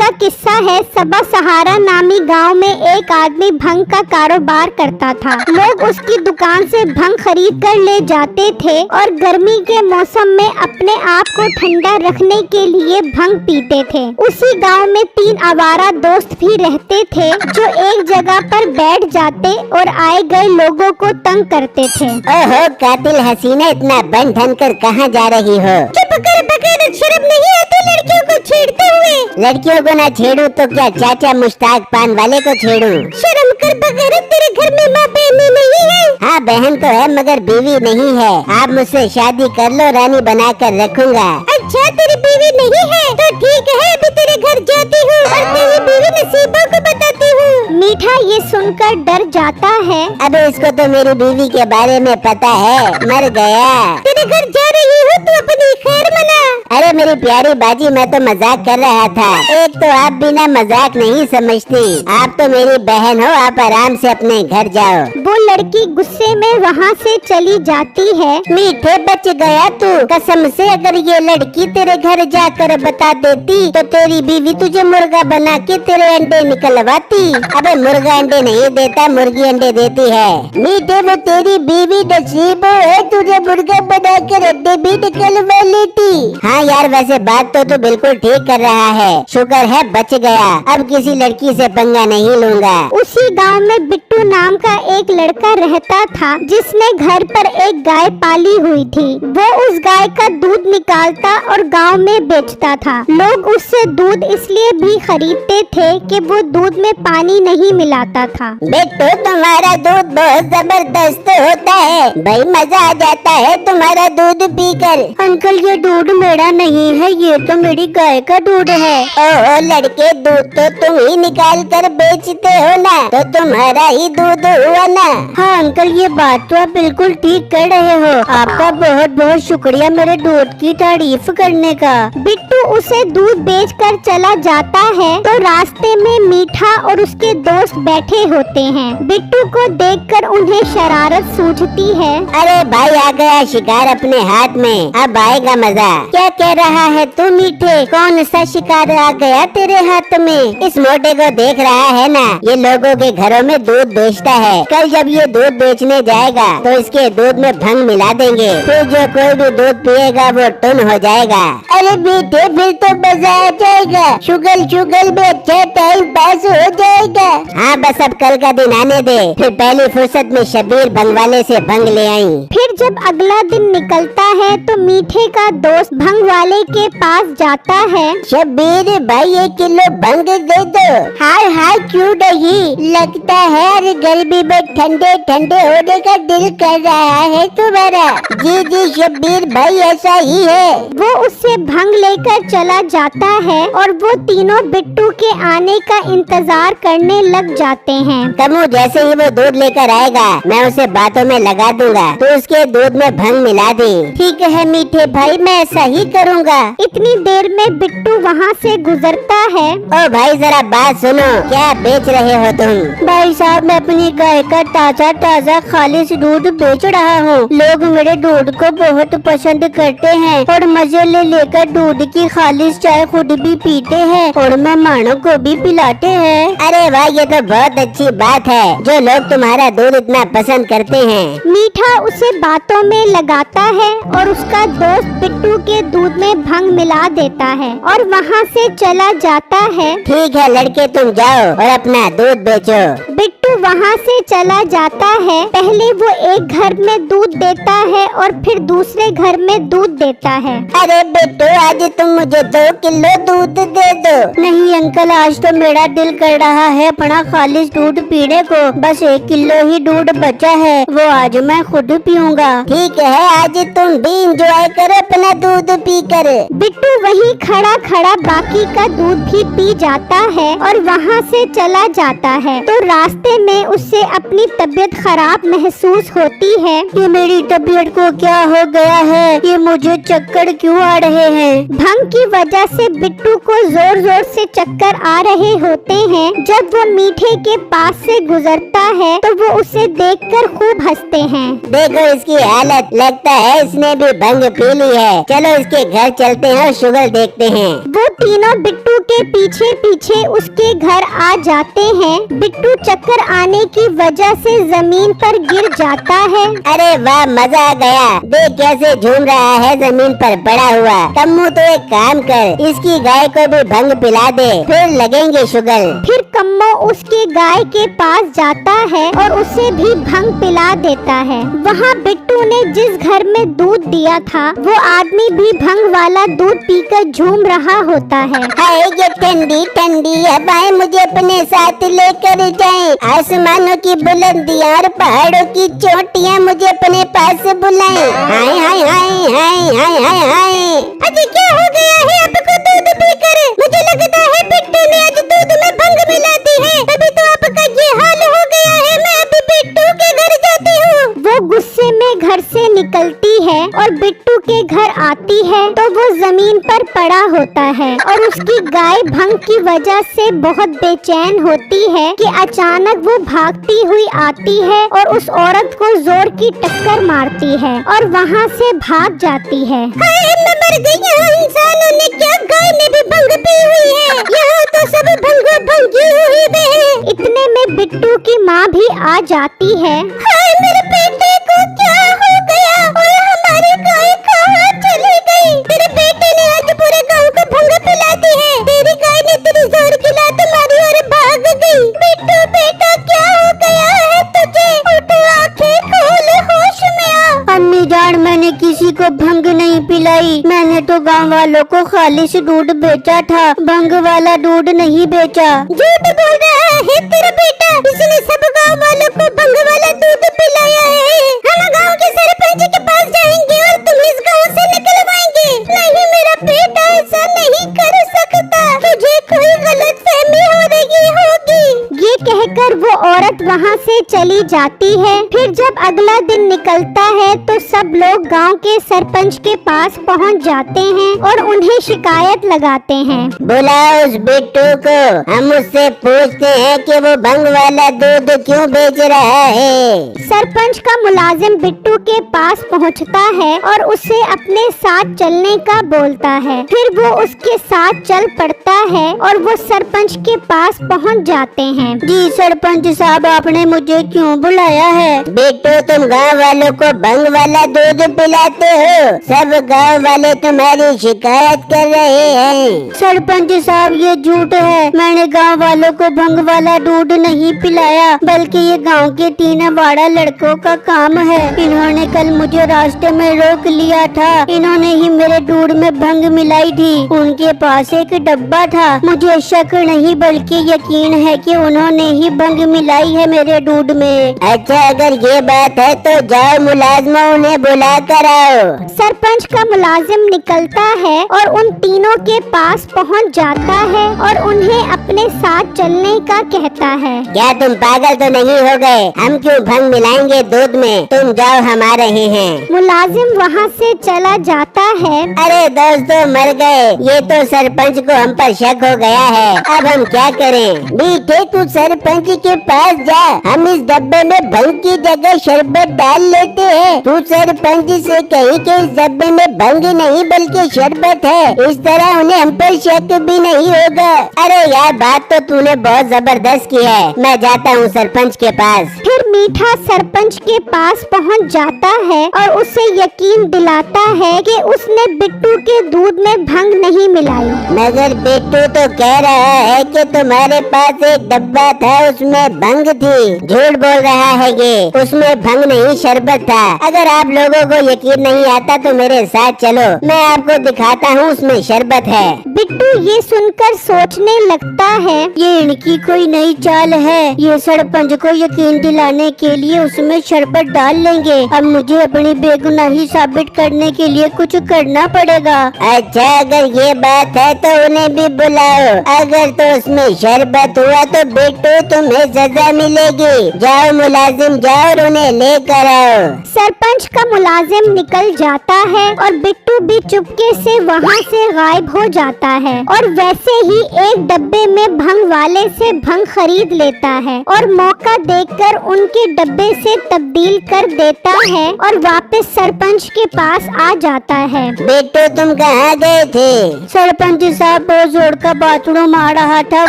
का किस्सा है। सबा सहारा नामी गांव में एक आदमी भंग का कारोबार करता था। लोग उसकी दुकान से भंग खरीद कर ले जाते थे और गर्मी के मौसम में अपने आप को ठंडा रखने के लिए भंग पीते थे। उसी गांव में 3 आवारा दोस्त भी रहते थे जो एक जगह पर बैठ जाते और आए गए लोगों को तंग करते थे। ओहो कातिल हसीना, इतना बन ठन कर कहाँ जा रही हो? चुप कर बगैर शर्म नहीं आती लड़कियों को छेड़ते हुए। लड़कियों को ना छेड़ू तो क्या चाचा मुश्ताक पान वाले को छेड़ू? शर्म कर बगैर, तेरे घर में माँ बहन नहीं है? हाँ बहन तो है मगर बीवी नहीं है। आप मुझसे शादी कर लो, रानी बना कर रखूंगा। अच्छा तेरी बीवी नहीं है तो ठीक है, अभी तेरे घर जाती हूँ और तेरी बीवी नसीबों को बताती हूँ। मीठा ये सुनकर डर जाता है। अबे इसको तो मेरी बीवी के बारे में पता है, मर गया। तेरे घर जा रही हूँ तो अपनी खैर मना। अरे मेरी प्यारी बाजी, मैं तो मजाक कर रहा था। एक तो आप बिना मजाक नहीं समझती, आप तो मेरी बहन हो, आप आराम से अपने घर जाओ। वो लड़की गुस्से में वहाँ से चली जाती है। मीठे बच गया तू, कसम से अगर ये लड़की तेरे घर जाकर बता देती तो तेरी बीवी तुझे मुर्गा बना के तेरे अंडे निकलवाती। अबे मुर्गा अंडे नहीं देता, मुर्गी अंडे देती है। मीठे वो तेरी बीवी नसीब है, तुझे मुर्गा बना कर अंडे भी निकलवा लेती। हाँ यार वैसे बात तो तू बिल्कुल ठीक कर रहा है, शुक्र है बच गया। अब किसी लड़की से पंगा नहीं लूंगा। उसी गांव में बिट्टू नाम का एक लड़का रहता था जिसने घर पर एक गाय पाली हुई थी। वो उस गाय का दूध निकालता और गांव में बेचता था। लोग उससे दूध इसलिए भी खरीदते थे कि वो दूध में पानी नहीं मिलाता था। बिट्टू तुम्हारा दूध बहुत जबरदस्त होता है, भाई मजा आ जाता है तुम्हारा दूध पीकर। अंकल ये दूध मेरा नहीं है, ये तो मेरी गाय का दूध है। ओहो लड़के, दूध तो तुम ही निकाल कर बेचते हो ना, तो तुम्हारा ही दूध हुआ ना। हाँ अंकल ये बात तो आप बिल्कुल ठीक कर रहे हो। आपका बहुत बहुत शुक्रिया मेरे दूध की तारीफ करने का। बिट्टू उसे दूध बेचकर चला जाता है तो रास्ते में मीठा और उसके दोस्त बैठे होते हैं। बिट्टू को देखकर उन्हें शरारत सूझती है। अरे भाई आ गया शिकार अपने हाथ में, अब आएगा मजा। क्या कह रहा है तू मीठे, कौन सा शिकार आ गया तेरे हाथ में? इस मोटे को देख रहा है ना, ये लोगों के घरों में दूध बेचता है। कल जब ये दूध बेचने जाएगा तो इसके दूध में भंग मिला देंगे, फिर जो कोई भी दूध पिएगा वो टुन हो जाएगा। अरे मीठे फिर तो मजा आ जाएगा, शुगल शुगल में अच्छा टाइम पास हो जाएगा। हाँ बस अब कल का दिन आने दे, फिर पहली फुर्सत में शबीर भंग वाले से भंग ले आई। फिर जब अगला दिन निकलता है तो मीठे का दोस्त भंग वाले के पास जाता है। शबीर भाई 1 किलो भंग दे दो। हाय हाय क्यों नहीं, लगता है अरे गर्मी में ठंडे ठंडे होने का दिल कर रहा है तुम्हारा। जी जी शबीर भाई ऐसा ही है। वो उससे भंग लेकर चला जाता है और वो तीनों बिट्टू के आने का इंतजार करने लग जाते हैं। तमु जैसे ही वो दूध लेकर आएगा मैं उसे बातों में लगा दूंगा, तो उसके दूध में भंग मिला दी। ठीक है मीठे भाई, मैं ऐसा ही करूँगा। इतनी देर में बिट्टू वहाँ से गुजरता है। ओ भाई जरा बात सुनो, क्या बेच रहे हो तुम? भाई साहब मैं अपनी गाय का ताजा ताजा खालिश दूध बेच रहा हूँ। लोग मेरे दूध को बहुत पसंद करते हैं और मजे ले लेकर दूध की खालिश चाय खुद भी पीते हैं और मेहमानों को भी पिलाते हैं। अरे वाह ये तो बहुत अच्छी बात है, जो लोग तुम्हारा दूध इतना पसंद करते हैं। मीठा उसे बातों में लगाता है और उसका दोस्त बिट्टू के दूध में भंग मिला देता है और वहाँ से चला जाता है। ठीक है लड़के तुम जाओ और अपना दूध बेचो। बिट्टू वहाँ से चला जाता है। पहले वो एक घर में दूध देता है और फिर दूसरे घर में दूध देता है। अरे बिट्टू आज तुम मुझे 2 किलो दूध दे दो। नहीं अंकल, आज तो मेरा दिल कर रहा है अपना खालिश दूध पीने को। बस 1 किलो ही दूध बचा है, वो आज मैं खुद पीऊंगा। ठीक है आज तुम भी इंजॉय करो अपना दूध पी कर। बिट्टू वहीं खड़ा खड़ा बाकी का दूध भी पी जाता है और वहाँ से चला जाता है। तो रास्ते में उससे अपनी तबीयत खराब महसूस होती है। कि मेरी तबीयत को क्या हो गया है, ये मुझे चक्कर क्यों आ रहे हैं। भंग की वजह से बिट्टू को जोर जोर जोर से चक्कर आ रहे होते हैं। जब वो मीठे के पास से गुजरता है तो वो उसे देखकर खूब हंसते हैं। देखो इसकी हालत, लगता है इसने भी भंग पी ली है। चलो इसके घर चलते हैं और शुगर देखते हैं। वो तीनों बिट्टू के पीछे पीछे उसके घर आ जाते हैं। बिट्टू चक्कर आने की वजह से जमीन पर गिर जाता है। अरे वाह, मजा आ गया। देख कैसे झूम रहा है जमीन पर पड़ा हुआ। कम्मू तो एक काम कर, इसकी गाय को भी भंग पिला दे, फिर लगेंगे शुगर। फिर कम्मो उसके गाय के पास जाता है और उसे भी भंग पिला देता है। वहाँ बिट्टू ने जिस घर में दूध दिया था वो आदमी भी भंग वाला दूध पीकर झूम रहा होता है। हाय ये ठंडी ठंडी हवाएं मुझे अपने साथ लेकर जाएं। आसमानों की बुलंदियां और पहाड़ों की चोटियां मुझे अपने पास बुलाएं। हाय हाय हाय हाय हाय हाय हाय। अजी क्या हो गया है आपको दूध पीकर? मुझे लगता है बिट्टू ने आज दूध में भंग मिला दी है, तभी तो आपका ये हाल हो गया है। मैं अभी बिट्टू के घर जाती हूँ। वो गुस्से में घर से निकलती है और बिट्टू के घर आती है तो वो जमीन पर पड़ा होता है और उसकी गाय भंग की वजह से बहुत बेचैन होती है कि अचानक वो भागती हुई आती है और उस औरत को जोर की टक्कर मारती है और वहाँ से भाग जाती है। हाय मैं मर गई। यहाँ इंसानों ने क्या, गाय ने भी भंग पी हुई है। यहाँ तो सब भंगी हुई है। इतने में बिट्टू की माँ भी आ जाती है। हाय मेरे बेटे को क्या हो गया और हमारी गाय कहाँ चली गई? तेरे बेटे ने आज पूरे गांव को भंग पिला दी है। तेरी गाय ने तेरी जोर की लात मारी और भाग गई। बिट्टू बेटा क्या हो गया है तुझे? उठ, आंखें खोल, होश में आ। अम्मी जान, मैंने किसी को भंग नहीं पिलाई। मैंने तो गांव वालों को खालिश दूध बेचा था, भंग वाला दूध नहीं बेचा। झूठ बोल रहा है तेरा बेटा। इसने सब गांव वालों को भंग वाला दूध पिलाया है। हम गांव के सरपंच के पास जाएंगे और तुम इस गांव से निकलवाएंगे। नहीं मेरा बेटा ऐसा नहीं कर सकता। तुझे कोई गलतफहमी हो रही होगी। ये कहकर वो औरत वहाँ से चली जाती है। फिर जब अगला दिन निकलता है तो सब लोग गांव के सरपंच के पास पहुँच जाते हैं और उन्हें शिकायत लगाते हैं। बुलाओ उस बिट्टू को, हम उससे पूछते हैं कि वो भंग वाला दूध क्यों बेच रहा है। सरपंच का मुलाजिम बिट्टू के पास पहुंचता है और उसे अपने साथ चलने का बोलता है। फिर वो उसके साथ चल पड़ता है और वो सरपंच के पास पहुंच जाते हैं। जी सरपंच साहब, आपने मुझे क्यों बुलाया है? बिट्टू तुम गांव वालों को भंग वाला दूध पिलाते हो। सब गांव वाले तुम्हारी शिकायत कर रहे हैं। सरपंच साहब ये झूठ है। मैंने गांव वालों को भंग वाला दूध नहीं पिलाया, बल्कि ये गांव के 3 बाड़ा लड़कों का काम है। इन्होंने कल मुझे रास्ते में रोक लिया था। इन्होंने ही मेरे दूध में भंग मिलाई थी। उनके पास एक डब्बा था। मुझे शक नहीं बल्कि यकीन है कि उन्होंने ही भंग मिलाई है मेरे दूध में। अच्छा अगर ये बात है तो जाओ मुलाजमा उन्हें बुला कर आओ। सरपंच का मुलाजिम निकलता है और उन तीनों के पास पहुंच जाता है और उन्हें अपने साथ चलने का कहता है। क्या तुम पागल तो नहीं हो गए? हम क्यों भंग मिलाएंगे दूध में? तुम जाओ, हम आ रहे हैं। मुलाजिम वहाँ से चला जाता है। अरे दोस्तों मर गए। ये तो सरपंच को हम पर शक हो गया है। अब हम क्या करें? बेटे तू सरपंच के पास जा। हम इस डब्बे में भंग की जगह शरबत डाल लेते हैं। तू सरपंच से कही कि इस डब्बे में भंग नहीं बल्कि शरबत है। इस तरह उन्हें हम पर शक भी नहीं होगा। अरे यार बात तो तूने बहुत जबरदस्त की है। मैं जाता हूँ सरपंच के पास। फिर मीठा सरपंच के पास पहुंच जाता है और उसे यकीन दिलाता है कि उसने बिट्टू के दूध में भंग नहीं मिलाई। मगर बिट्टू तो कह रहा है कि तुम्हारे पास एक डब्बा था उसमें भंग थी। झूठ बोल रहा है ये, उसमें भंग नहीं शरबत था। अगर आप लोगों को यकीन नहीं आता तो मेरे साथ चलो, मैं आपको दिखाता हूँ उसमें शरबत है। बिट्टू ये सुनकर सोचने लगता है। ये इनकी कोई नई चाल है। ये सरपंच को यकीन दिलाने के लिए उसमें शरबत डाल लेंगे। अब मुझे अपनी बेगुनाही साबित करने के लिए कुछ करना पड़ेगा। अच्छा अगर ये बात है तो उन्हें भी बुलाओ। अगर तो उसमें शरबत हुआ तो बिट्टू तुम्हें सजा मिलेगी। जाओ मुलाजिम जाओ और उन्हें लेकर आओ। सरपंच का मुलाजिम निकल जाता है और बिट्टू भी चुपके से वहाँ से गायब हो जाता है और वैसे ही एक डब्बे में भंग वाले से भंग खरीद लेता है और मौका देखकर उनके डब्बे से तब्दील कर देता है और वापस सरपंच के पास आ जाता है। बिट्टू तुम कहाँ गए थे? सरपंच साहब बहुत जोर का बाथरूम आ रहा था,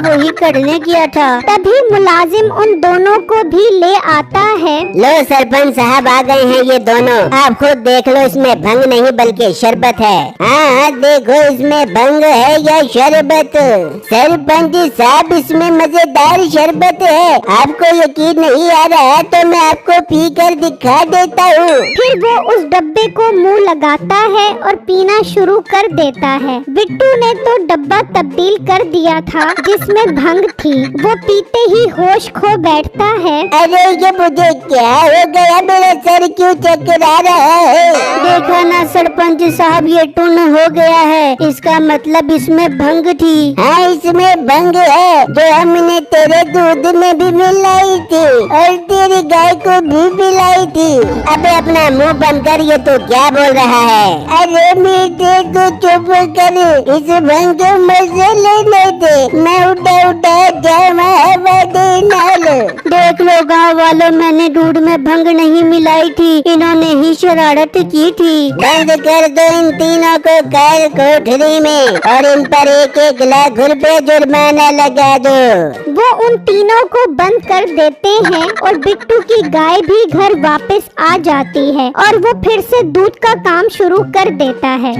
वही करने गया था। तभी मुलाजिम उन दोनों को भी ले आता है। लो सरपंच साहब आ गए हैं ये दोनों, आप खुद देख लो, इसमें भंग नहीं बल्कि शरबत है। हाँ देखो इसमें भंग है या शरबत। सरपंच साहब इसमें मजेदार शरबत है, आपको यकीन नहीं आ रहा है तो मैं आपको पी कर दिखा देता हूँ। फिर वो उस डब्बे को मुंह लगाता है और पीना शुरू कर देता है। बिट्टू ने तो डब्बा तब्दील कर दिया था जिसमें भंग थी। वो पीते ही होश खो बैठता है। अरे ये मुझे क्या हो गया, मेरा सर क्यों चकरा रहा है? देखा ना सरपंच साहब, ये टुन हो गया है, इसका मतलब इसमें भंग थी। हाँ इसमें भंग है जो हमने तेरे दूध में भी मिलाई थी और तेरी गाय को भी पिलाई थी। अबे अपना मुंह बंद कर, ये तो क्या बोल रहा है? अरे बेटे तो चुप कर, इस भंग को मजे लेने दे, मैं उठा उठा जामा हवा देना। देख लो गाँव वालों, मैंने दूध में भंग नहीं मिलाई थी, इन्होंने ही शरारत की थी। बंद कर दो इन तीनों को कैद कोठरी में और इन पर 1-1 लाख रुपए जुर्माना लगा दो। वो उन तीनों को बंद कर देते हैं और बिट्टू की गाय भी घर वापस आ जाती है और वो फिर से दूध का काम शुरू कर देता है।